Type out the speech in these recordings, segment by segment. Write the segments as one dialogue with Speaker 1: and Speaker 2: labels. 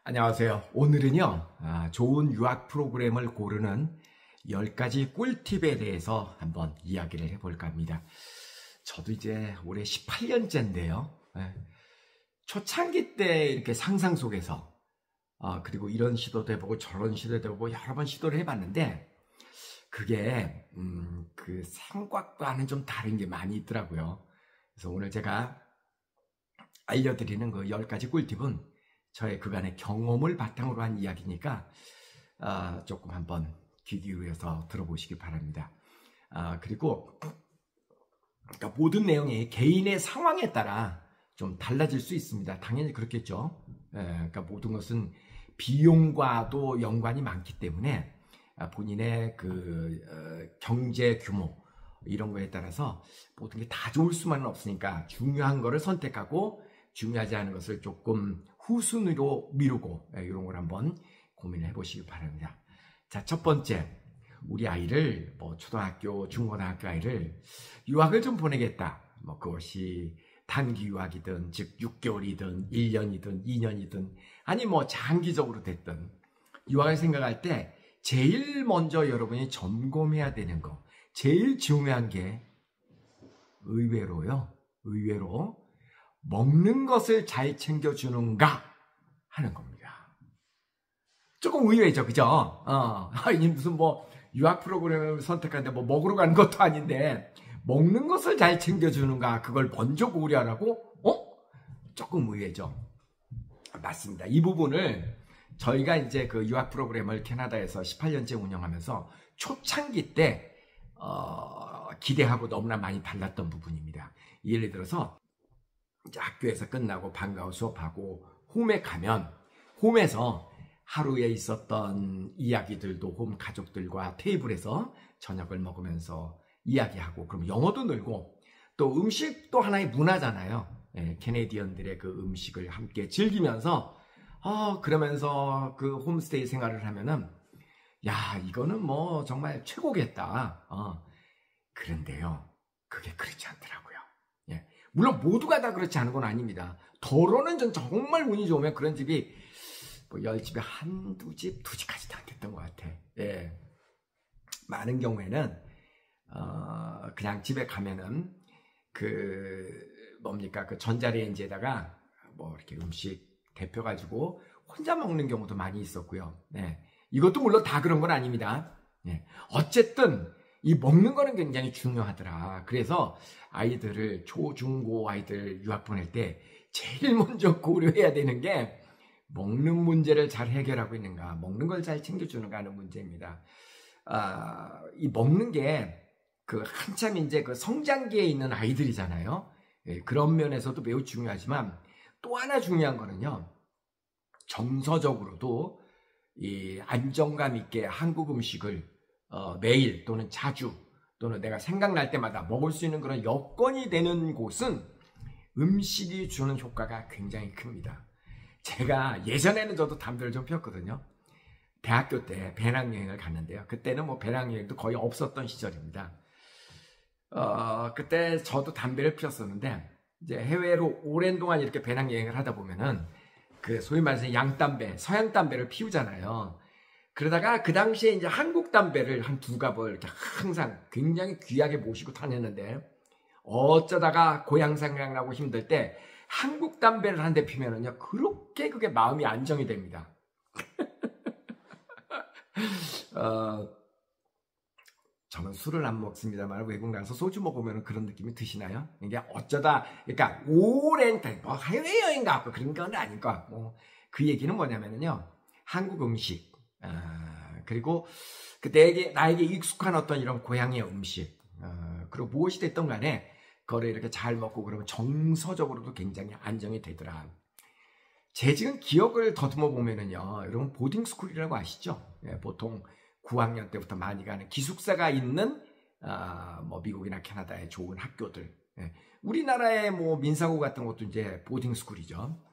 Speaker 1: 안녕하세요. 오늘은요, 좋은 유학 프로그램을 고르는 10가지 꿀팁에 대해서 한번 이야기를 해볼까 합니다. 저도 이제 올해 18년째인데요. 초창기 때 이렇게 상상 속에서, 그리고 이런 시도도 해보고 저런 시도도 해보고 여러 번 시도를 해봤는데, 그게, 그 생각과는 좀 다른 게 많이 있더라고요. 그래서 오늘 제가 알려드리는 그 10가지 꿀팁은 저의 그간의 경험을 바탕으로 한 이야기니까 조금 한번 귀 기울여서 들어보시기 바랍니다. 그리고 그러니까 모든 내용이 개인의 상황에 따라 좀 달라질 수 있습니다. 당연히 그렇겠죠. 그러니까 모든 것은 비용과도 연관이 많기 때문에 본인의 그 경제 규모 이런 거에 따라서 모든 게 다 좋을 수만은 없으니까 중요한 거를 선택하고 중요하지 않은 것을 조금 후순위로 미루고 이런 걸 한번 고민을 해보시기 바랍니다. 자, 첫 번째, 우리 아이를 초등학교, 중고등학교 아이를 유학을 좀 보내겠다. 그것이 단기 유학이든 즉 6개월이든 1년이든 2년이든 아니 장기적으로 됐든 유학을 생각할 때 제일 먼저 여러분이 점검해야 되는 거, 제일 중요한 게 의외로 먹는 것을 잘 챙겨주는가 하는 겁니다. 조금 의외죠, 그죠? 아니 무슨 유학 프로그램을 선택하는데 먹으러 가는 것도 아닌데 먹는 것을 잘 챙겨주는가 그걸 먼저 고려하라고? 조금 의외죠. 맞습니다. 이 부분을 저희가 이제 그 유학 프로그램을 캐나다에서 18년째 운영하면서 초창기 때 기대하고 너무나 많이 달랐던 부분입니다. 예를 들어서 이제 학교에서 끝나고 방과 후 수업하고 홈에 가면 홈에서 하루에 있었던 이야기들도 홈 가족들과 테이블에서 저녁을 먹으면서 이야기하고 그럼 영어도 늘고 또 음식도 하나의 문화잖아요. 캐네디언들의 그 음식을 함께 즐기면서 그러면서 그 홈스테이 생활을 하면은 야 이거는 정말 최고겠다. 그런데요 그게 그렇지 않더라고요. 물론 모두가 다 그렇지 않은 건 아닙니다. 더러는 전 정말 운이 좋으면 그런 집이 10집에 한두 집, 두 집까지도 안 됐던 것 같아. 많은 경우에는 그냥 집에 가면은 그 전자레인지에다가 이렇게 음식 데펴가지고 혼자 먹는 경우도 많이 있었고요. 이것도 물론 다 그런 건 아닙니다. 어쨌든 이 먹는 거는 굉장히 중요하더라. 그래서 아이들을 초, 중, 고 아이들 유학 보낼 때 제일 먼저 고려해야 되는 게 먹는 문제를 잘 해결하고 있는가, 먹는 걸 잘 챙겨주는가 하는 문제입니다. 이 먹는 게 그 한참 이제 그 성장기에 있는 아이들이잖아요. 그런 면에서도 매우 중요하지만 또 하나 중요한 거는요. 정서적으로도 이 안정감 있게 한국 음식을 매일 또는 자주 또는 내가 생각날 때마다 먹을 수 있는 그런 여건이 되는 곳은 음식이 주는 효과가 굉장히 큽니다. 제가 예전에는 저도 담배를 좀 피웠거든요. 대학교 때 배낭여행을 갔는데요. 그때는 배낭여행도 거의 없었던 시절입니다. 그때 저도 담배를 피웠었는데 이제 해외로 오랜 동안 이렇게 배낭여행을 하다 보면은 그 소위 말해서 양담배, 서양 담배를 피우잖아요. 그러다가 그 당시에 이제 한국 담배를 한 두 갑을 이렇게 항상 굉장히 귀하게 모시고 다녔는데 어쩌다가 고향 생각나고 힘들 때 한국 담배를 한 대 피면은요 그렇게 그게 마음이 안정이 됩니다. 저는 술을 안 먹습니다만 외국 나가서 소주 먹으면 그런 느낌이 드시나요? 이게 어쩌다 그러니까 오랜 해외여행 가고 그런 건 아닐 것 같고 그 얘기는 뭐냐면요 한국 음식 그리고 나에게 익숙한 어떤 이런 고향의 음식, 그리고 무엇이 됐든 간에 그거를 이렇게 잘 먹고 그러면 정서적으로도 굉장히 안정이 되더라. 제 지금 기억을 더듬어 보면은요, 여러분 보딩스쿨이라고 아시죠? 보통 9학년 때부터 많이 가는 기숙사가 있는 미국이나 캐나다의 좋은 학교들. 우리나라의 민사고 같은 것도 이제 보딩스쿨이죠.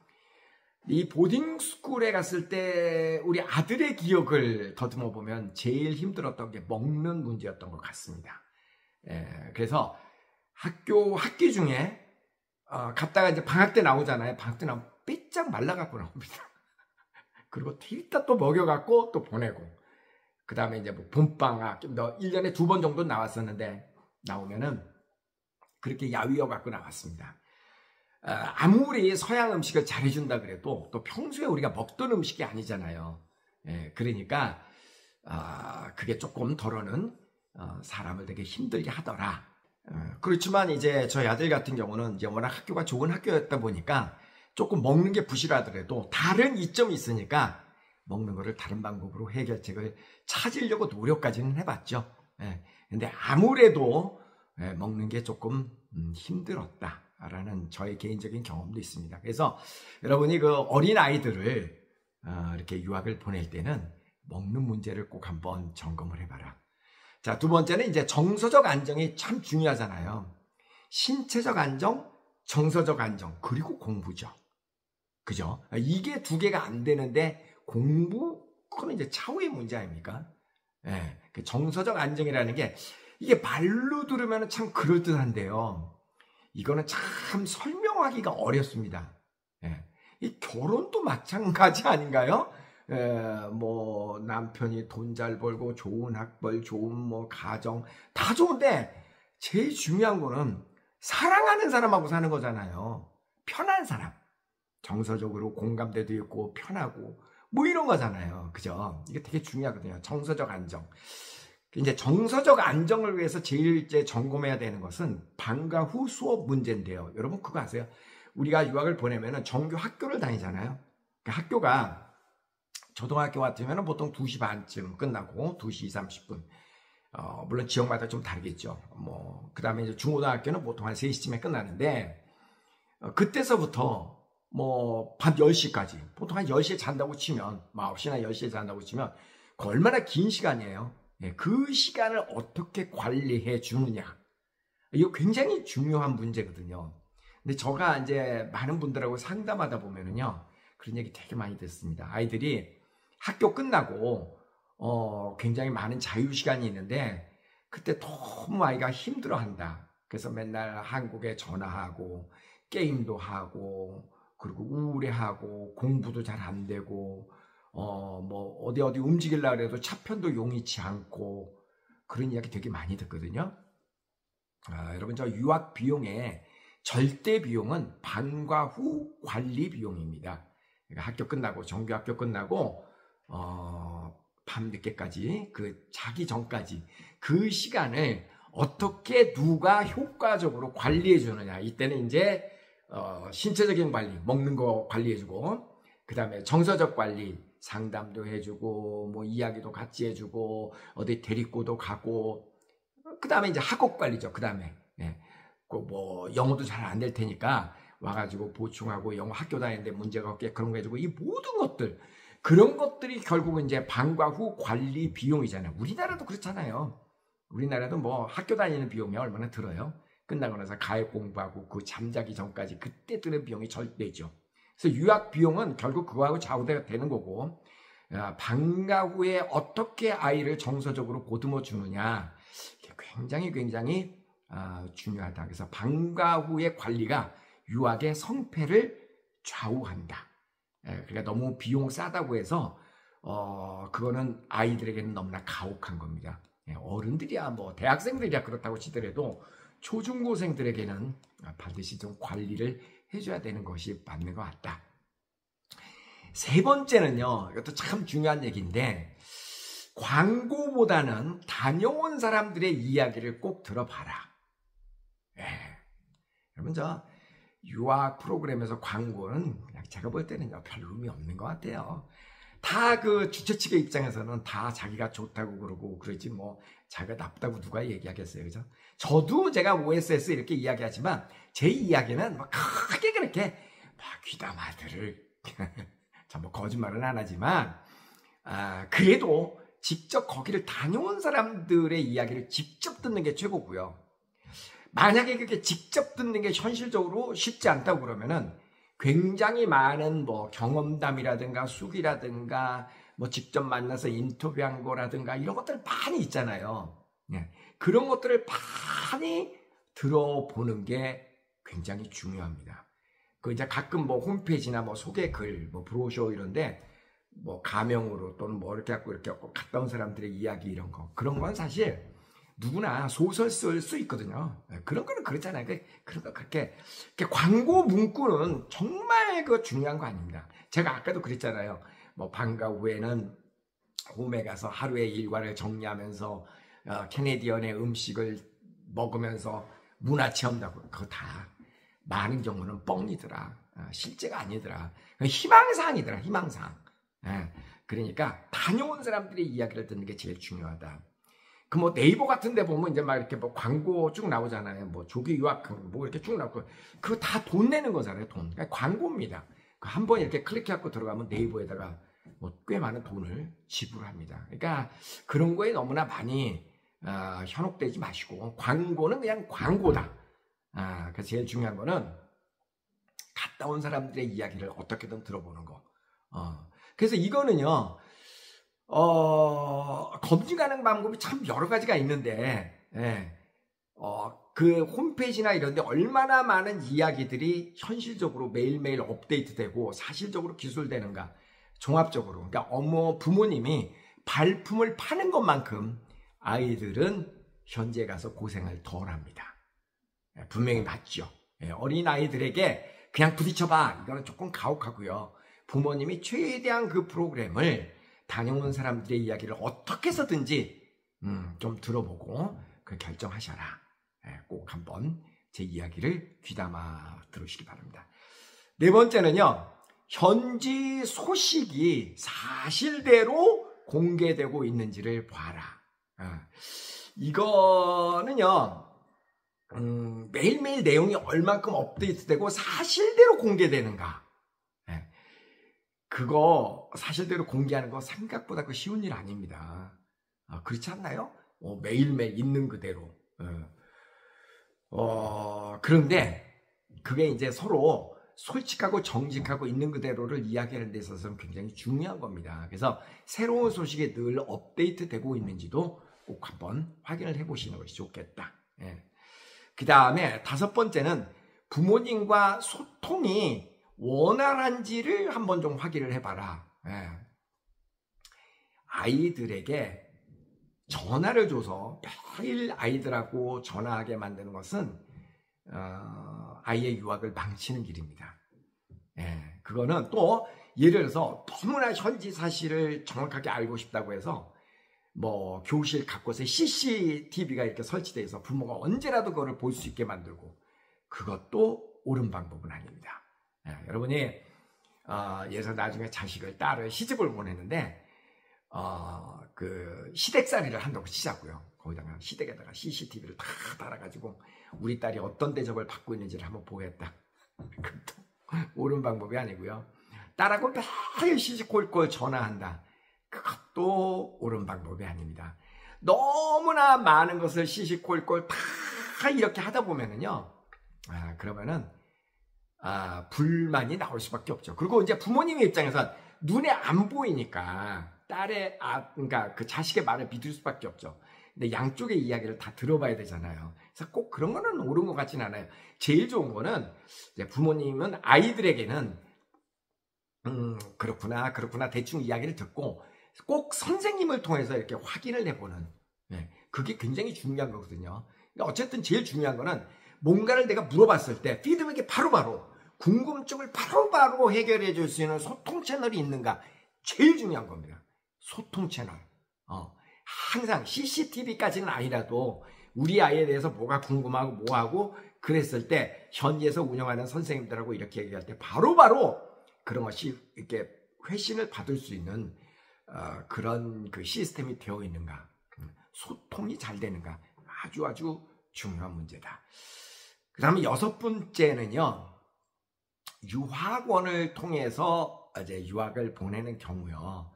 Speaker 1: 이 보딩스쿨에 갔을 때 우리 아들의 기억을 더듬어 보면 제일 힘들었던 게 먹는 문제였던 것 같습니다. 그래서 학기 중에 갔다가 이제 방학 때 나오잖아요. 방학 때 나오면 삐짝 말라갖고 나옵니다. 그리고 일단 또 먹여갖고 또 보내고. 그 다음에 이제 뭐 봄방학, 1년에 2번 정도 나왔었는데, 나오면은 그렇게 야위어 갖고 나왔습니다. 아무리 서양 음식을 잘해준다 그래도 또 평소에 우리가 먹던 음식이 아니잖아요. 예, 그러니까 그게 조금 덜어는 사람을 되게 힘들게 하더라. 그렇지만 이제 저희 아들 같은 경우는 이제 워낙 학교가 좋은 학교였다 보니까 조금 먹는 게 부실하더라도 다른 이점이 있으니까 먹는 거를 다른 방법으로 해결책을 찾으려고 노력까지는 해봤죠. 예, 근데 아무래도 먹는 게 조금 힘들었다라는 저의 개인적인 경험도 있습니다. 그래서 여러분이 그 어린 아이들을 이렇게 유학을 보낼 때는 먹는 문제를 꼭 한번 점검을 해봐라. 자, 두 번째는 이제 정서적 안정이 참 중요하잖아요. 신체적 안정, 정서적 안정, 그리고 공부죠. 그죠? 이게 두 개가 안 되는데 공부? 그거는 이제 차후의 문제 아닙니까? 예, 그 정서적 안정이라는 게 이게 말로 들으면 참 그럴듯한데요. 이거는 참 설명하기가 어렵습니다. 예, 이 결혼도 마찬가지 아닌가요? 뭐 남편이 돈 잘 벌고 좋은 학벌, 좋은 뭐 가정 다 좋은데 제일 중요한 거는 사랑하는 사람하고 사는 거잖아요. 편한 사람, 정서적으로 공감대도 있고 편하고 뭐 이런 거잖아요. 그죠? 이게 되게 중요하거든요. 정서적 안정. 이제 정서적 안정을 위해서 제일 이제 점검해야 되는 것은 방과 후 수업 문제인데요. 여러분 그거 아세요? 우리가 유학을 보내면은 정규 학교를 다니잖아요. 그러니까 학교가 초등학교 같으면 보통 2시 반쯤 끝나고 2시 30분. 물론 지역마다 좀 다르겠죠. 그 다음에 이제 중고등학교는 보통 한 3시쯤에 끝나는데, 그때서부터 밤 10시까지, 보통 한 10시에 잔다고 치면, 9시나 10시에 잔다고 치면, 그 얼마나 긴 시간이에요. 그 시간을 어떻게 관리해 주느냐. 이거 굉장히 중요한 문제거든요. 근데 제가 이제 많은 분들하고 상담하다 보면은요, 그런 얘기 되게 많이 듣습니다. 아이들이 학교 끝나고 굉장히 많은 자유시간이 있는데 그때 너무 아이가 힘들어한다. 그래서 맨날 한국에 전화하고 게임도 하고 그리고 우울해하고 공부도 잘 안 되고 어디 움직이려고 해도 차편도 용이치 않고 그런 이야기 되게 많이 듣거든요. 여러분 저 유학 비용의 절대 비용은 방과 후 관리 비용입니다. 그러니까 학교 끝나고 정규 학교 끝나고 밤 늦게까지 자기 전까지 그 시간을 어떻게 누가 효과적으로 관리해 주느냐. 이때는 이제 신체적인 관리, 먹는 거 관리해주고, 그 다음에 정서적 관리, 상담도 해주고, 뭐 이야기도 같이 해주고, 어디 데리고도 가고, 그 다음에 이제 학업 관리죠. 그 다음에 영어도 잘 안 될 테니까 와가지고 보충하고 영어 학교 다니는데 문제가 없게 그런 거 해주고, 이 모든 것들, 그런 것들이 결국은 이제 방과 후 관리 비용이잖아요. 우리나라도 그렇잖아요. 우리나라도 학교 다니는 비용이 얼마나 들어요? 끝나고 나서 가입 공부하고 그 잠자기 전까지 그때 드는 비용이 절대죠. 그래서 유학 비용은 결국 그거하고 좌우대가 되는 거고, 방과 후에 어떻게 아이를 정서적으로 보듬어 주느냐, 굉장히 중요하다. 그래서 방과 후의 관리가 유학의 성패를 좌우한다. 그러니까 너무 비용 싸다고 해서 그거는 아이들에게는 너무나 가혹한 겁니다. 어른들이야 대학생들이야 그렇다고 치더라도 초중고생들에게는 반드시 좀 관리를 해줘야 되는 것이 맞는 것 같다. 세 번째는요, 이것도 참 중요한 얘기인데, 광고보다는 다녀온 사람들의 이야기를 꼭 들어봐라. 여러분 유학 프로그램에서 광고는 그냥 제가 볼 때는 별 의미 없는 것 같아요. 다 그 주최 측의 입장에서는 다 자기가 좋다고 그러고 그러지 자기가 나쁘다고 누가 얘기하겠어요. 그죠? 저도 제가 OSS 이렇게 이야기하지만 제 이야기는 크게 그렇게 귀담아들을 거짓말은 안 하지만 그래도 직접 거기를 다녀온 사람들의 이야기를 직접 듣는 게 최고고요. 만약에 그렇게 직접 듣는 게 현실적으로 쉽지 않다고 그러면은 굉장히 많은 경험담이라든가 수기라든가 직접 만나서 인터뷰한 거라든가 이런 것들 많이 있잖아요. 그런 것들을 많이 들어보는 게 굉장히 중요합니다. 이제 가끔 홈페이지나 소개글, 브로셔 이런데 뭐 가명으로 또는 뭐 이렇게 갖고 이렇게 갖고 갔다 온 사람들의 이야기 이런 거 그런 건 사실 누구나 소설 쓸 수 있거든요. 그런 거는 그렇잖아요. 그런 거 그렇게 광고 문구는 정말 그 중요한 거 아닙니다. 제가 아까도 그랬잖아요. 뭐 방과 후에는 홈에 가서 하루의 일과를 정리하면서 캐네디언의 음식을 먹으면서 문화체험하고 그거 다 많은 경우는 뻥이더라. 실제가 아니더라. 희망사항이더라. 희망사항. 그러니까 다녀온 사람들의 이야기를 듣는 게 제일 중요하다. 그 뭐 네이버 같은 데 보면 이제 막 이렇게 뭐 광고 쭉 나오잖아요. 뭐 조기 유학 뭐 이렇게 쭉 나오고 그거 다 돈 내는 거잖아요. 돈. 그러니까 광고입니다. 한 번 이렇게 클릭해갖고 들어가면 네이버에다가 뭐 꽤 많은 돈을 지불합니다. 그러니까 그런 거에 너무나 많이 현혹되지 마시고 광고는 그냥 광고다. 그래서 제일 중요한 거는 갔다 온 사람들의 이야기를 어떻게든 들어보는 거. 그래서 이거는요. 검증하는 방법이 참 여러 가지가 있는데, 그 홈페이지나 이런 데 얼마나 많은 이야기들이 현실적으로 매일매일 업데이트되고 사실적으로 기술되는가, 종합적으로. 그러니까 부모님이 발품을 파는 것만큼 아이들은 현재 가서 고생을 덜 합니다. 분명히 맞죠. 어린아이들에게 그냥 부딪혀봐. 이거는 조금 가혹하고요. 부모님이 최대한 그 프로그램을 다녀온 사람들의 이야기를 어떻게 해서든지 좀 들어보고 그 결정하셔라. 꼭 한번 제 이야기를 귀담아 들으시기 바랍니다. 네 번째는요. 현지 소식이 사실대로 공개되고 있는지를 봐라. 이거는요. 매일매일 내용이 얼만큼 업데이트되고 사실대로 공개되는가. 그거 사실대로 공개하는 거 생각보다 그 쉬운 일 아닙니다. 그렇지 않나요? 매일매일 있는 그대로. 그런데 그게 이제 서로 솔직하고 정직하고 있는 그대로를 이야기하는 데 있어서는 굉장히 중요한 겁니다. 그래서 새로운 소식이 늘 업데이트 되고 있는지도 꼭 한번 확인을 해보시는 것이 좋겠다. 그 다음에 다섯 번째는 부모님과 소통이 원활한지를 한번 좀 확인을 해봐라. 아이들에게 전화를 줘서 매일 아이들하고 전화하게 만드는 것은 아이의 유학을 망치는 길입니다. 그거는 또 예를 들어서 너무나 현지 사실을 정확하게 알고 싶다고 해서 뭐 교실 곳곳에 CCTV가 이렇게 설치되어 있어 부모가 언제라도 그거를 볼 수 있게 만들고 그것도 옳은 방법은 아닙니다. 여러분이 예서 나중에 자식을 딸을 시집을 보냈는데 그 시댁살이를 한다고 치자고요. 거기다가 시댁에다가 CCTV를 다 달아가지고 우리 딸이 어떤 대접을 받고 있는지를 한번 보겠다. 그것도 옳은 방법이 아니고요. 딸하고 매일 시시콜콜 전화한다. 그것도 옳은 방법이 아닙니다. 너무나 많은 것을 시시콜콜 다 이렇게 하다 보면은요. 그러면은 불만이 나올 수밖에 없죠. 그리고 이제 부모님의 입장에서 눈에 안 보이니까 딸의 그러니까 그 자식의 말을 믿을 수밖에 없죠. 근데 양쪽의 이야기를 다 들어봐야 되잖아요. 그래서 꼭 그런 거는 옳은 것 같지는 않아요. 제일 좋은 거는 이제 부모님은 아이들에게는 그렇구나 대충 이야기를 듣고 꼭 선생님을 통해서 이렇게 확인을 해보는 그게 굉장히 중요한 거거든요. 그러니까 어쨌든 제일 중요한 거는 뭔가를 내가 물어봤을 때 피드백이 바로바로 궁금증을 바로바로 해결해 줄 수 있는 소통 채널이 있는가 제일 중요한 겁니다. 소통 채널. 항상 CCTV까지는 아니라도 우리 아이에 대해서 뭐가 궁금하고 뭐하고 그랬을 때 현지에서 운영하는 선생님들하고 이렇게 얘기할 때 바로바로 그런 것이 이렇게 회신을 받을 수 있는 그런 그 시스템이 되어 있는가, 소통이 잘 되는가 아주 중요한 문제다. 그 다음에 여섯 번째는요, 유학원을 통해서 이제 유학을 보내는 경우요.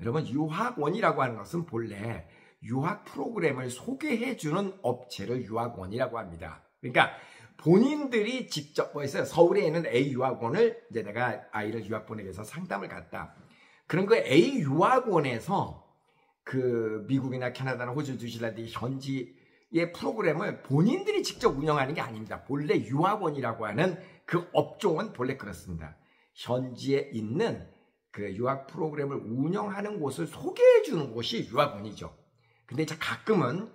Speaker 1: 여러분, 유학원이라고 하는 것은 본래 유학 프로그램을 소개해주는 업체를 유학원이라고 합니다. 그러니까 본인들이 직접 서울에 있는 A 유학원을 이제 내가 아이를 유학 보내기 위해서 상담을 갔다. 그런 그 A 유학원에서 그 미국이나 캐나다나 호주, 뉴질랜드 현지의 프로그램을 본인들이 직접 운영하는 게 아닙니다. 본래 유학원이라고 하는 그 업종은 본래 그렇습니다. 현지에 있는 그 유학 프로그램을 운영하는 곳을 소개해 주는 곳이 유학원이죠. 근데 이제 가끔은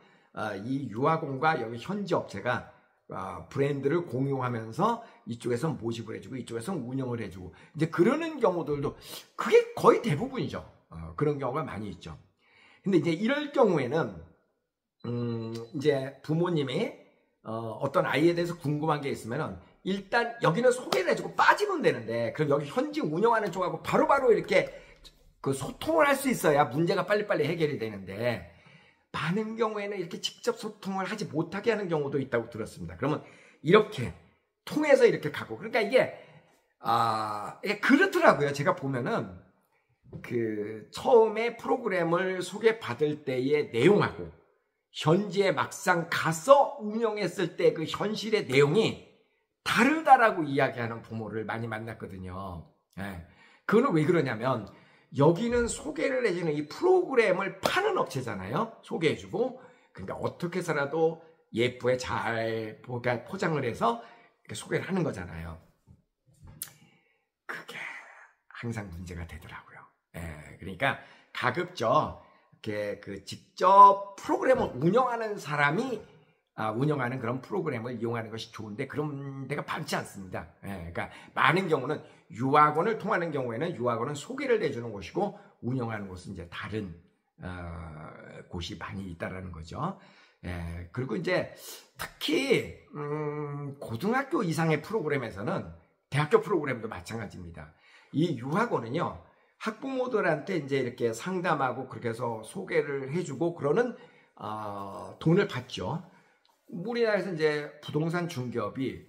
Speaker 1: 이 유학원과 여기 현지 업체가 브랜드를 공유하면서 이쪽에서 모집을 해주고 이쪽에서 운영을 해주고 이제 그러는 경우들도 그게 거의 대부분이죠. 그런 경우가 많이 있죠. 근데 이제 이럴 경우에는 이제 부모님이 어떤 아이에 대해서 궁금한 게 있으면은 일단 여기는 소개를 해주고 빠지면 되는데 그럼 여기 현지 운영하는 쪽하고 바로바로 이렇게 그 소통을 할 수 있어야 문제가 빨리빨리 해결이 되는데 많은 경우에는 이렇게 직접 소통을 하지 못하게 하는 경우도 있다고 들었습니다. 그러면 이렇게 통해서 이렇게 가고 그러니까 이게 그렇더라고요. 제가 보면은 그 처음에 프로그램을 소개받을 때의 내용하고 현지에 막상 가서 운영했을 때 그 현실의 내용이 다르다라고 이야기하는 부모를 많이 만났거든요. 예. 그거는 왜 그러냐면 여기는 소개를 해주는 이 프로그램을 파는 업체잖아요. 소개해주고 그러니까 어떻게 해서라도 예쁘게 잘 포장을 해서 이렇게 소개를 하는 거잖아요. 그게 항상 문제가 되더라고요. 예. 그러니까 가급적 이렇게 그 직접 프로그램을 운영하는 사람이 운영하는 그런 프로그램을 이용하는 것이 좋은데 그런 데가 많지 않습니다. 예, 그러니까 많은 경우는 유학원을 통하는 경우에는 유학원은 소개를 해주는 곳이고 운영하는 곳은 이제 다른 곳이 많이 있다라는 거죠. 예, 그리고 이제 특히 고등학교 이상의 프로그램에서는 대학교 프로그램도 마찬가지입니다. 이 유학원은요 학부모들한테 이제 이렇게 상담하고 그렇게 해서 소개를 해주고 그러는 돈을 받죠. 우리나라에서 이제 부동산 중개업이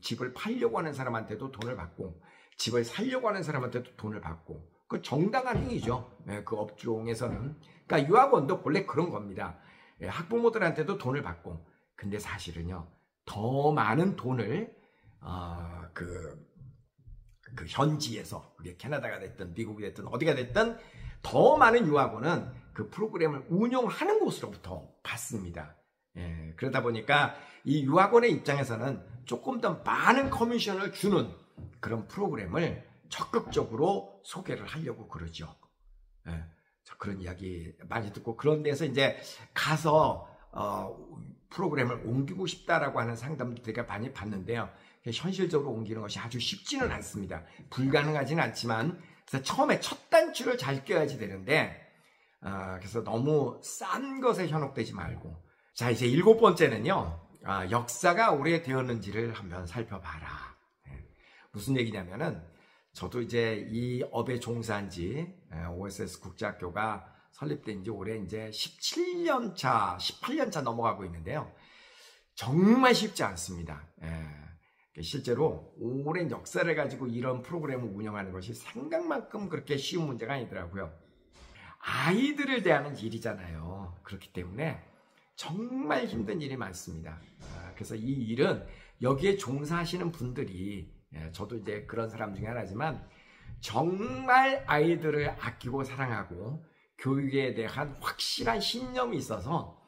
Speaker 1: 집을 팔려고 하는 사람한테도 돈을 받고 집을 살려고 하는 사람한테도 돈을 받고 그 정당한 행위죠. 네, 그 업종에서는. 그러니까 유학원도 원래 그런 겁니다. 네, 학부모들한테도 돈을 받고 근데 사실은요 더 많은 돈을 그 현지에서 그게 캐나다가 됐든 미국이 됐든 어디가 됐든 더 많은 유학원은 그 프로그램을 운영하는 곳으로부터 받습니다. 예, 그러다 보니까 이 유학원의 입장에서는 조금 더 많은 커미션을 주는 그런 프로그램을 적극적으로 소개를 하려고 그러죠. 예, 그런 이야기 많이 듣고 그런 데서 이제 가서 프로그램을 옮기고 싶다라고 하는 상담도 되게 많이 받는데요. 현실적으로 옮기는 것이 아주 쉽지는 않습니다. 불가능하지는 않지만 그래서 처음에 첫 단추를 잘 껴야지 되는데 그래서 너무 싼 것에 현혹되지 말고 자, 이제 7번째는요, 역사가 오래되었는지를 한번 살펴봐라. 네. 무슨 얘기냐면은, 저도 이제 이 업에 종사한 지, OSS 국제학교가 설립된 지 올해 이제 17년 차, 18년 차 넘어가고 있는데요. 정말 쉽지 않습니다. 실제로 오랜 역사를 가지고 이런 프로그램을 운영하는 것이 생각만큼 그렇게 쉬운 문제가 아니더라고요. 아이들을 대하는 일이잖아요. 그렇기 때문에 정말 힘든 일이 많습니다. 그래서 이 일은 여기에 종사하시는 분들이 저도 이제 그런 사람 중에 하나지만 정말 아이들을 아끼고 사랑하고 교육에 대한 확실한 신념이 있어서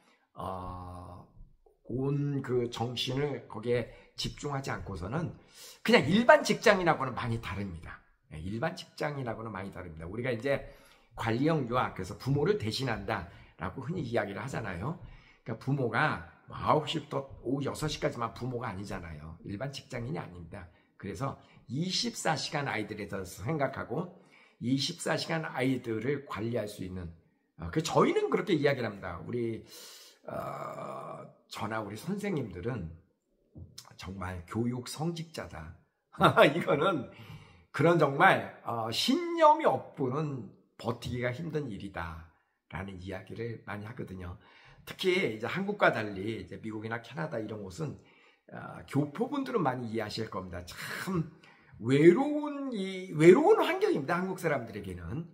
Speaker 1: 온 그 정신을 거기에 집중하지 않고서는 그냥 일반 직장인하고는 많이 다릅니다. 일반 직장인하고는 많이 다릅니다. 우리가 이제 관리형 유학, 그래서 부모를 대신한다라고 흔히 이야기를 하잖아요. 그러니까 부모가 9시부터 오후 6시까지만 부모가 아니잖아요. 일반 직장인이 아닙니다. 그래서 24시간 아이들에 대해서 생각하고 24시간 아이들을 관리할 수 있는 저희는 그렇게 이야기를 합니다. 우리 저나 우리 선생님들은 정말 교육 성직자다. 이거는 그런 정말 신념이 없고는 버티기가 힘든 일이다 라는 이야기를 많이 하거든요. 특히 이제 한국과 달리 이제 미국이나 캐나다 이런 곳은 교포분들은 많이 이해하실 겁니다. 참 외로운 환경입니다. 한국 사람들에게는.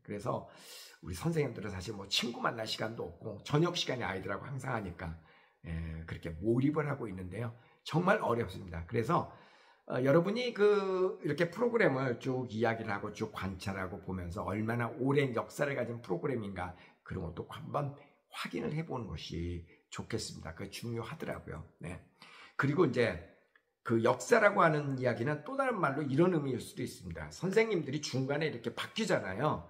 Speaker 1: 그래서 우리 선생님들은 사실 뭐 친구 만날 시간도 없고 저녁 시간에 아이들하고 항상 하니까 그렇게 몰입을 하고 있는데요. 정말 어렵습니다. 그래서 여러분이 이렇게 프로그램을 쭉 이야기를 하고 쭉 관찰하고 보면서 얼마나 오랜 역사를 가진 프로그램인가 그런 것도 한번 확인을 해보는 것이 좋겠습니다. 그게 중요하더라고요. 네. 그리고 이제 그 역사라고 하는 이야기는 또 다른 말로 이런 의미일 수도 있습니다. 선생님들이 중간에 이렇게 바뀌잖아요.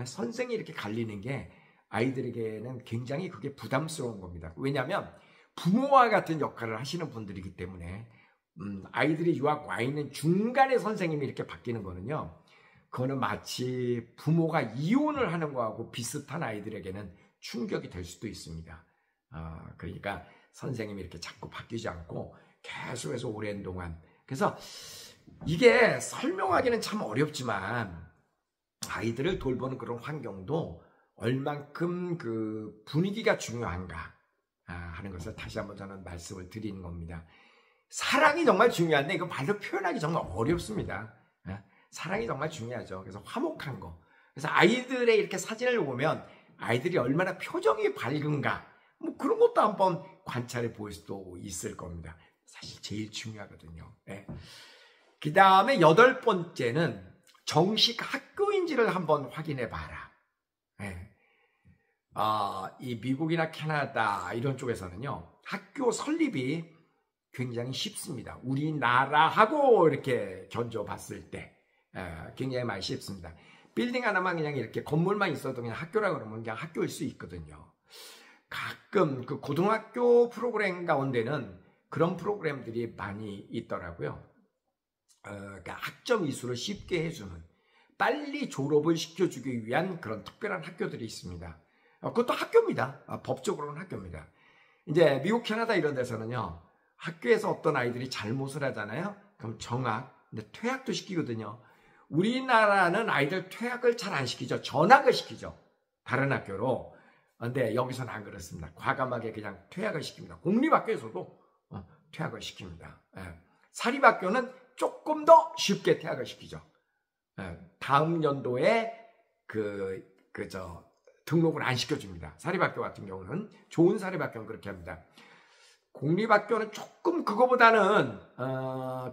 Speaker 1: 선생이 이렇게 갈리는 게 아이들에게는 굉장히 그게 부담스러운 겁니다. 왜냐하면 부모와 같은 역할을 하시는 분들이기 때문에 아이들이 유학 와 있는 중간에 선생님이 이렇게 바뀌는 거는요. 그거는 마치 부모가 이혼을 하는 거하고 비슷한 아이들에게는 충격이 될 수도 있습니다. 그러니까 선생님이 이렇게 자꾸 바뀌지 않고 계속해서 오랜 동안. 그래서 이게 설명하기는 참 어렵지만 아이들을 돌보는 그런 환경도 얼만큼 그 분위기가 중요한가 하는 것을 다시 한번 저는 말씀을 드리는 겁니다. 사랑이 정말 중요한데 이거 말로 표현하기 정말 어렵습니다. 사랑이 정말 중요하죠. 그래서 화목한 거. 그래서 아이들의 이렇게 사진을 보면 아이들이 얼마나 표정이 밝은가 뭐 그런 것도 한번 관찰해 볼 수도 있을 겁니다. 사실 제일 중요하거든요. 그 다음에 8번째는 정식 학교인지를 한번 확인해 봐라. 이 미국이나 캐나다 이런 쪽에서는요. 학교 설립이 굉장히 쉽습니다. 우리나라하고 이렇게 견줘봤을 때 굉장히 많이 쉽습니다. 빌딩 하나만 그냥 이렇게 건물만 있어도 그냥 학교라고 그러면 그냥 학교일 수 있거든요. 가끔 그 고등학교 프로그램 가운데는 그런 프로그램들이 많이 있더라고요. 그러니까 학점 이수를 쉽게 해주는 빨리 졸업을 시켜주기 위한 그런 특별한 학교들이 있습니다. 그것도 학교입니다. 법적으로는 학교입니다. 이제 미국, 캐나다 이런 데서는요. 학교에서 어떤 아이들이 잘못을 하잖아요. 그럼 정학, 근데 퇴학도 시키거든요. 우리나라는 아이들 퇴학을 잘 안 시키죠. 전학을 시키죠. 다른 학교로. 근데 여기서는 안 그렇습니다. 과감하게 그냥 퇴학을 시킵니다. 공립학교에서도 퇴학을 시킵니다. 사립학교는 조금 더 쉽게 퇴학을 시키죠. 다음 연도에 등록을 안 시켜줍니다. 사립학교 같은 경우는 좋은 사립학교는 그렇게 합니다. 공립학교는 조금 그거보다는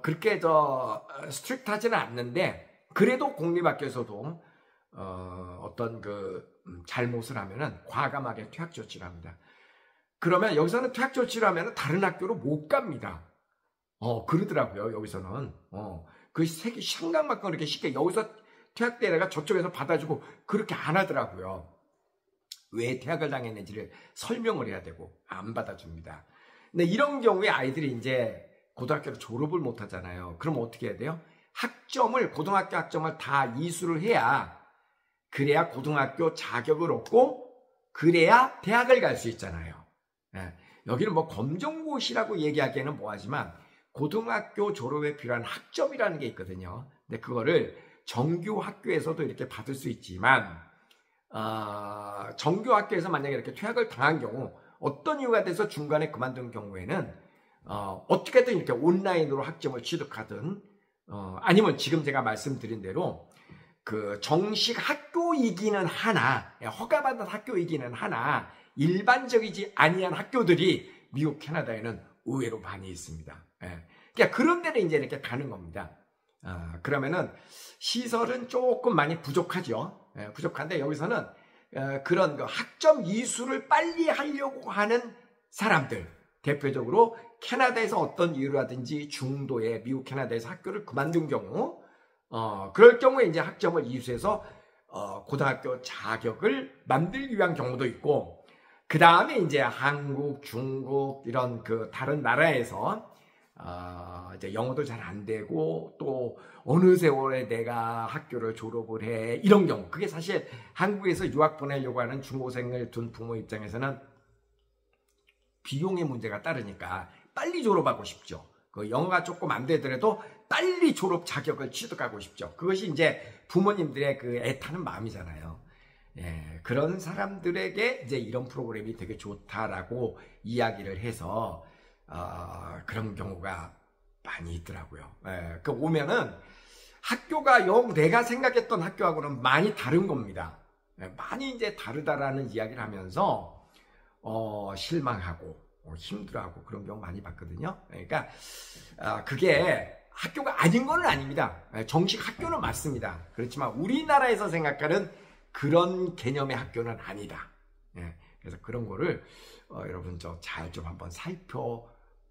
Speaker 1: 그렇게 스트릭트하지는 않는데 그래도 공립학교에서도 어떤 잘못을 하면은 과감하게 퇴학 조치를 합니다. 그러면 여기서는 퇴학 조치를 하면은 다른 학교로 못 갑니다. 그러더라고요. 여기서는 그 생각만큼 그렇게 쉽게 여기서 퇴학대회가 저쪽에서 받아주고 그렇게 안 하더라고요. 왜 퇴학을 당했는지를 설명을 해야 되고 안 받아줍니다. 근데 이런 경우에 아이들이 이제 고등학교를 졸업을 못 하잖아요. 그럼 어떻게 해야 돼요? 고등학교 학점을 다 이수를 해야 그래야 고등학교 자격을 얻고 그래야 대학을 갈 수 있잖아요. 여기는 뭐 검정고시라고 얘기하기에는 뭐하지만 고등학교 졸업에 필요한 학점이라는 게 있거든요. 근데 그거를 정규 학교에서도 이렇게 받을 수 있지만 정규 학교에서 만약에 이렇게 퇴학을 당한 경우 어떤 이유가 돼서 중간에 그만둔 경우에는 어떻게든 이렇게 온라인으로 학점을 취득하든 아니면 지금 제가 말씀드린 대로 그 정식 학교이기는 하나 허가받은 학교이기는 하나 일반적이지 아니한 학교들이 미국, 캐나다에는 의외로 많이 있습니다. 그러니까 그런 데는 이제 이렇게 가는 겁니다. 그러면은 시설은 조금 많이 부족하죠. 부족한데 여기서는 그런 학점 이수를 빨리 하려고 하는 사람들, 대표적으로 캐나다에서 어떤 이유라든지 중도에 미국, 캐나다에서 학교를 그만둔 경우, 그럴 경우에 이제 학점을 이수해서 고등학교 자격을 만들기 위한 경우도 있고, 그 다음에 이제 한국, 중국 이런 다른 나라에서 이제 영어도 잘 안 되고 또 어느 세월에 내가 학교를 졸업을 해 이런 경우, 그게 사실 한국에서 유학 보내려고 하는 중고생을 둔 부모 입장에서는 비용의 문제가 따르니까 빨리 졸업하고 싶죠. 그 영어가 조금 안 되더라도 빨리 졸업 자격을 취득하고 싶죠. 그것이 이제 부모님들의 애타는 마음이잖아요. 그런 사람들에게 이제 이런 프로그램이 되게 좋다라고 이야기를 해서 그런 경우가 많이 있더라고요. 오면은 학교가 내가 생각했던 학교하고는 많이 다른 겁니다. 많이 이제 다르다라는 이야기를 하면서 실망하고 힘들어하고 그런 경우 많이 봤거든요. 그러니까 그게 학교가 아닌 건 아닙니다. 정식 학교는 맞습니다. 그렇지만 우리나라에서 생각하는 그런 개념의 학교는 아니다. 그래서 그런 거를 여러분 잘 좀 한번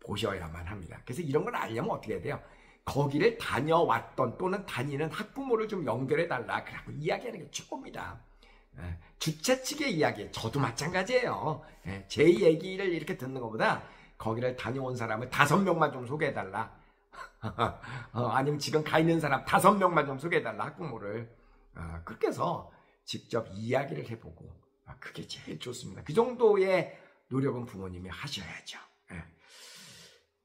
Speaker 1: 보셔야만 합니다. 그래서 이런 걸 알려면 어떻게 해야 돼요? 거기를 다녀왔던 또는 다니는 학부모를 좀 연결해달라. 그러고 이야기하는 게 최고입니다. 주최 측의 이야기, 저도 마찬가지예요. 제 얘기를 이렇게 듣는 것보다 거기를 다녀온 사람을 5명만 좀 소개해달라. 아니면 지금 가 있는 사람 5명만 좀 소개해달라, 학부모를. 그렇게 해서 직접 이야기를 해보고, 그게 제일 좋습니다. 그 정도의 노력은 부모님이 하셔야죠.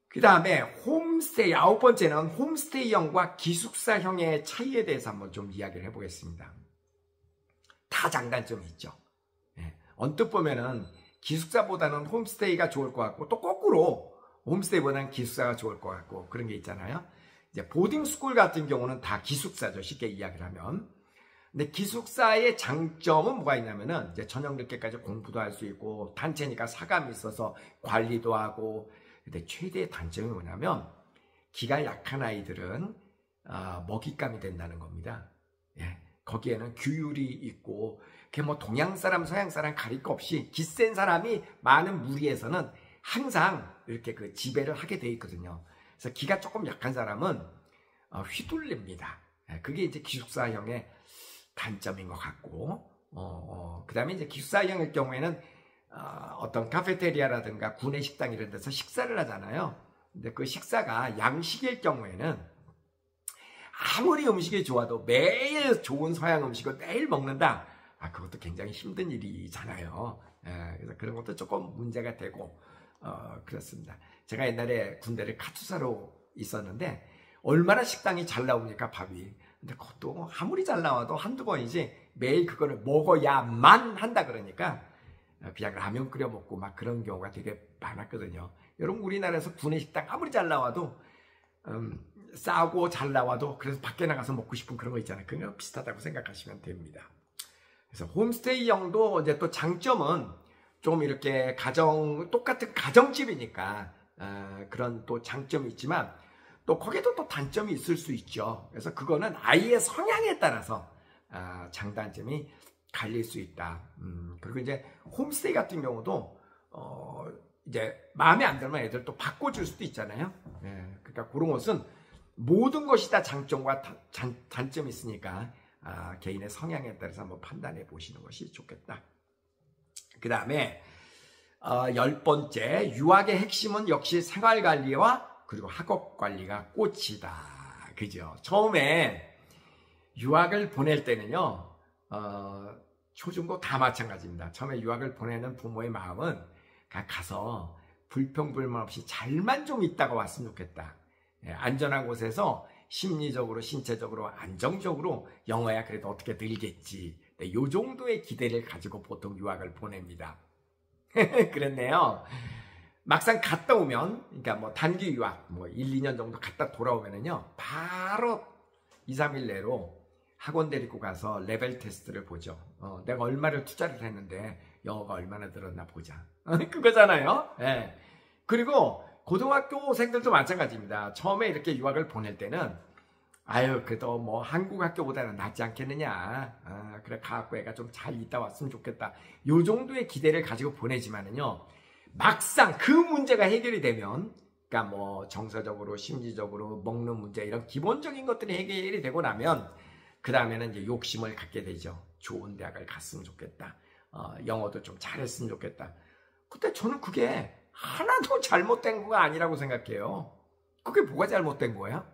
Speaker 1: 그 다음에 홈스테이, 9번째는 홈스테이형과 기숙사형의 차이에 대해서 한번 좀 이야기를 해보겠습니다. 다 장단점이 있죠. 언뜻 보면은 기숙사보다는 홈스테이가 좋을 것 같고, 또 거꾸로 홈스테이보다는 기숙사가 좋을 것 같고, 그런 게 있잖아요. 이제 보딩스쿨 같은 경우는 다 기숙사죠, 쉽게 이야기를 하면. 근데 기숙사의 장점은 뭐가 있냐면은 이제 저녁 늦게까지 공부도 할 수 있고, 단체니까 사감이 있어서 관리도 하고. 근데 최대의 단점이 뭐냐면 기가 약한 아이들은 먹잇감이 된다는 겁니다. 거기에는 규율이 있고, 뭐 동양 사람 서양 사람 가릴 거 없이 기센 사람이 많은 무리에서는 항상 이렇게 그 지배를 하게 돼 있거든요. 그래서 기가 조금 약한 사람은 휘둘립니다. 그게 이제 기숙사형의 단점인 것 같고, 그 다음에 이제 기숙사형일 경우에는 어떤 카페테리아라든가 구내식당 이런 데서 식사를 하잖아요. 근데 그 식사가 양식일 경우에는 아무리 음식이 좋아도 매일 좋은 서양 음식을 매일 먹는다. 그것도 굉장히 힘든 일이잖아요. 그래서 그런 것도 조금 문제가 되고, 그렇습니다. 제가 옛날에 군대를 카투사로 있었는데, 얼마나 식당이 잘 나오니까 밥이. 근데 그것도 아무리 잘 나와도 한두 번이지 매일 그거를 먹어야만 한다 그러니까 그냥 라면 끓여 먹고 막 그런 경우가 되게 많았거든요. 여러분, 우리나라에서 구내식당 아무리 잘 나와도 싸고 잘 나와도 그래서 밖에 나가서 먹고 싶은 그런 거 있잖아요. 그냥 비슷하다고 생각하시면 됩니다. 그래서 홈스테이형도 이제 또 장점은 좀 이렇게 똑같은 가정집이니까 그런 또 장점이 있지만, 또 거기에도 또 단점이 있을 수 있죠. 그래서 그거는 아이의 성향에 따라서 장단점이 갈릴 수 있다. 그리고 이제 홈스테이 같은 경우도 이제 마음에 안 들면 애들 또 바꿔줄 수도 있잖아요. 그러니까 그런 것은 모든 것이 다 장점과 단점이 있으니까 개인의 성향에 따라서 한번 판단해 보시는 것이 좋겠다. 그 다음에 10번째, 유학의 핵심은 역시 생활관리와 그리고 학업관리가 꽃이다. 그죠? 처음에 유학을 보낼 때는요, 초중고 다 마찬가지입니다. 처음에 유학을 보내는 부모의 마음은 가서 불평불만 없이 잘만 좀 있다가 왔으면 좋겠다. 안전한 곳에서 심리적으로, 신체적으로, 안정적으로 영어야 그래도 어떻게 늘겠지. 요 정도의 기대를 가지고 보통 유학을 보냅니다. 그랬네요. 막상 갔다 오면, 그러니까 뭐 단기 유학, 뭐 1, 2년 정도 갔다 돌아오면은요, 바로 2, 3일 내로 학원 데리고 가서 레벨 테스트를 보죠. 내가 얼마를 투자를 했는데 영어가 얼마나 늘었나 보자. 그거잖아요. 그리고 고등학교생들도 마찬가지입니다. 처음에 이렇게 유학을 보낼 때는 그래도 뭐 한국 학교보다는 낫지 않겠느냐. 그래, 가갖고 애가 좀 잘 있다 왔으면 좋겠다. 요 정도의 기대를 가지고 보내지만은요, 막상 그 문제가 해결이 되면, 그러니까 뭐 정서적으로, 심리적으로, 먹는 문제, 이런 기본적인 것들이 해결이 되고 나면, 그 다음에는 이제 욕심을 갖게 되죠. 좋은 대학을 갔으면 좋겠다. 영어도 좀 잘했으면 좋겠다. 근데 저는 그게 하나도 잘못된 거가 아니라고 생각해요. 그게 뭐가 잘못된 거야?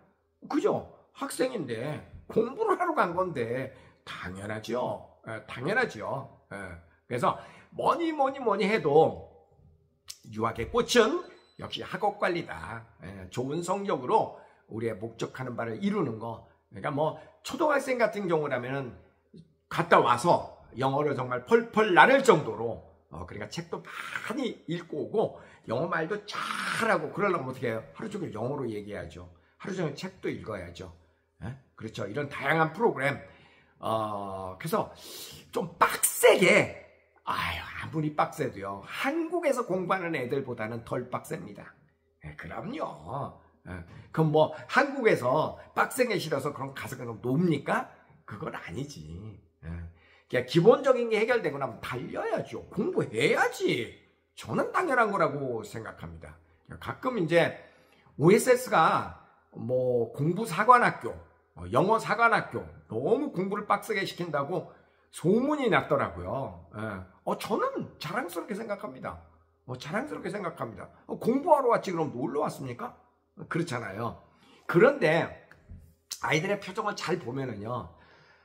Speaker 1: 그죠? 학생인데 공부를 하러 간 건데 당연하죠. 당연하죠. 그래서 뭐니 해도 유학의 꽃은 역시 학업관리다. 좋은 성적으로 우리의 목적하는 바를 이루는 거. 그러니까 뭐 초등학생 같은 경우라면은 갔다 와서 영어를 정말 펄펄 나를 정도로, 그러니까 책도 많이 읽고 오고 영어 말도 잘하고, 그러려면 어떻게 해요? 하루 종일 영어로 얘기해야죠. 하루 종일 책도 읽어야죠. 그렇죠. 이런 다양한 프로그램. 그래서 좀 빡세게, 아무리 빡세도요, 한국에서 공부하는 애들보다는 덜 빡셉니다. 그럼요. 그럼 뭐 한국에서 빡세게 싫어서 그럼 가서 그냥 놉니까? 그건 아니지. 그냥 기본적인 게 해결되고 나면 달려야죠. 공부해야지. 저는 당연한 거라고 생각합니다. 가끔 이제 OSS가 뭐 공부 사관학교, 영어 사관학교 너무 공부를 빡세게 시킨다고 소문이 났더라고요. 저는 자랑스럽게 생각합니다. 자랑스럽게 생각합니다. 공부하러 왔지 그럼 놀러 왔습니까? 그렇잖아요. 그런데 아이들의 표정을 잘 보면은요,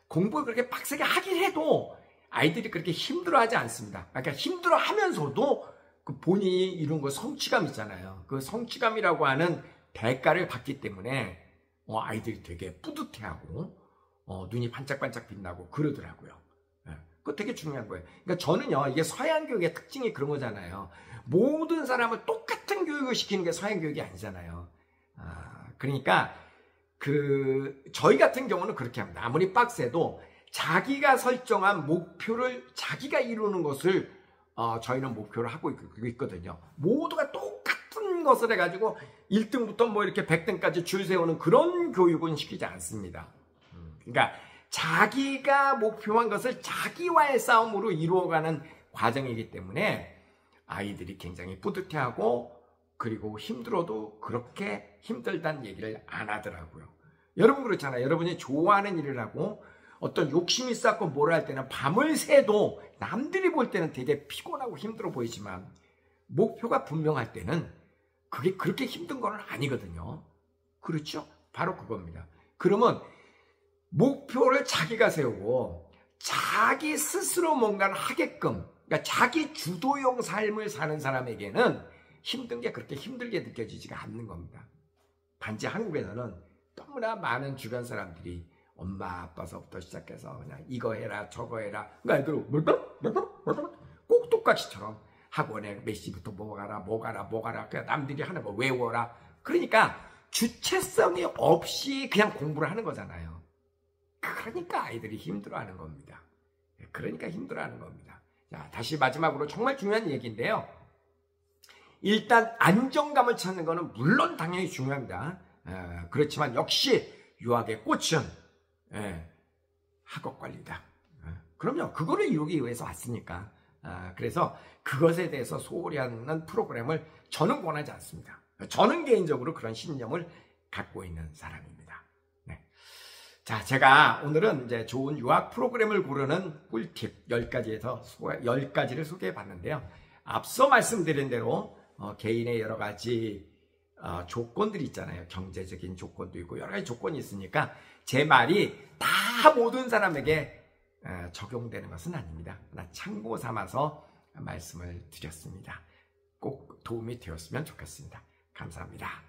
Speaker 1: 공부를 그렇게 빡세게 하긴 해도 아이들이 그렇게 힘들어하지 않습니다. 그러니까 힘들어하면서도 그 본인이 이룬 그 성취감 있잖아요. 그 성취감이라고 하는 대가를 받기 때문에 아이들이 되게 뿌듯해하고 눈이 반짝반짝 빛나고 그러더라고요. 그거 되게 중요한 거예요. 그러니까 저는요, 이게 서양 교육의 특징이 그런 거잖아요. 모든 사람을 똑같은 교육을 시키는 게 서양 교육이 아니잖아요. 그러니까 저희 같은 경우는 그렇게 합니다. 아무리 빡세도 자기가 설정한 목표를 자기가 이루는 것을 저희는 목표를 하고 있거든요. 모두가 똑같은 것을 해가지고 1등부터 뭐 이렇게 100등까지 줄 세우는 그런 교육은 시키지 않습니다. 그러니까 자기가 목표한 것을 자기와의 싸움으로 이루어가는 과정이기 때문에 아이들이 굉장히 뿌듯해하고, 그리고 힘들어도 그렇게 힘들다는 얘기를 안 하더라고요. 여러분 그렇잖아요. 여러분이 좋아하는 일을 하고 어떤 욕심이 쌓고 뭘 할 때는 밤을 새도 남들이 볼 때는 되게 피곤하고 힘들어 보이지만 목표가 분명할 때는 그게 그렇게 힘든 건 아니거든요. 그렇죠? 바로 그겁니다. 그러면 목표를 자기가 세우고 자기 스스로 뭔가를 하게끔, 그러니까 자기 주도형 삶을 사는 사람에게는 힘든 게 그렇게 힘들게 느껴지지가 않는 겁니다. 단지 한국에서는 너무나 많은 주변 사람들이 엄마 아빠서부터 시작해서 그냥 이거 해라 저거 해라, 그러니까 애들 꼭 똑같이처럼 학원에 몇 시부터 뭐 가라 그냥 남들이 하는 거 외워라. 그러니까 주체성이 없이 그냥 공부를 하는 거잖아요. 그러니까 아이들이 힘들어하는 겁니다. 그러니까 힘들어하는 겁니다. 자, 다시 마지막으로 정말 중요한 얘기인데요. 일단 안정감을 찾는 거는 물론 당연히 중요합니다. 그렇지만 역시 유학의 꽃은 학업관리다. 그럼요. 그거를 이루기 위해서 왔으니까. 그래서 그것에 대해서 소홀히 하는 프로그램을 저는 원하지 않습니다. 저는 개인적으로 그런 신념을 갖고 있는 사람입니다. 네. 자, 제가 오늘은 이제 좋은 유학 프로그램을 고르는 꿀팁 10가지에서 10가지를 소개해 봤는데요. 앞서 말씀드린 대로 개인의 여러 가지 조건들이 있잖아요. 경제적인 조건도 있고 여러 가지 조건이 있으니까 제 말이 다 모든 사람에게 적용되는 것은 아닙니다. 참고 삼아서 말씀을 드렸습니다. 꼭 도움이 되었으면 좋겠습니다. 감사합니다.